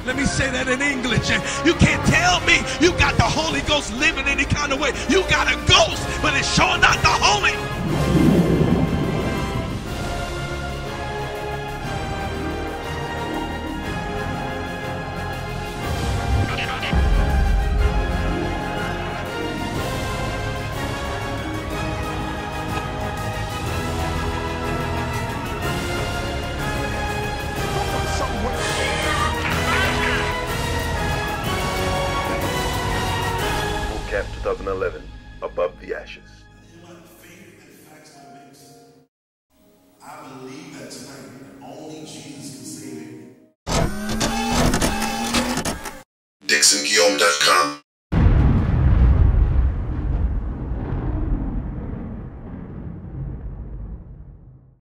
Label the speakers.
Speaker 1: Let me say that in English. You can't tell me you got the Holy Ghost living any kind of way. You got a ghost, but it's sure not the Holy.
Speaker 2: Cap 2011, Above the Ashes.
Speaker 3: I believe that tonight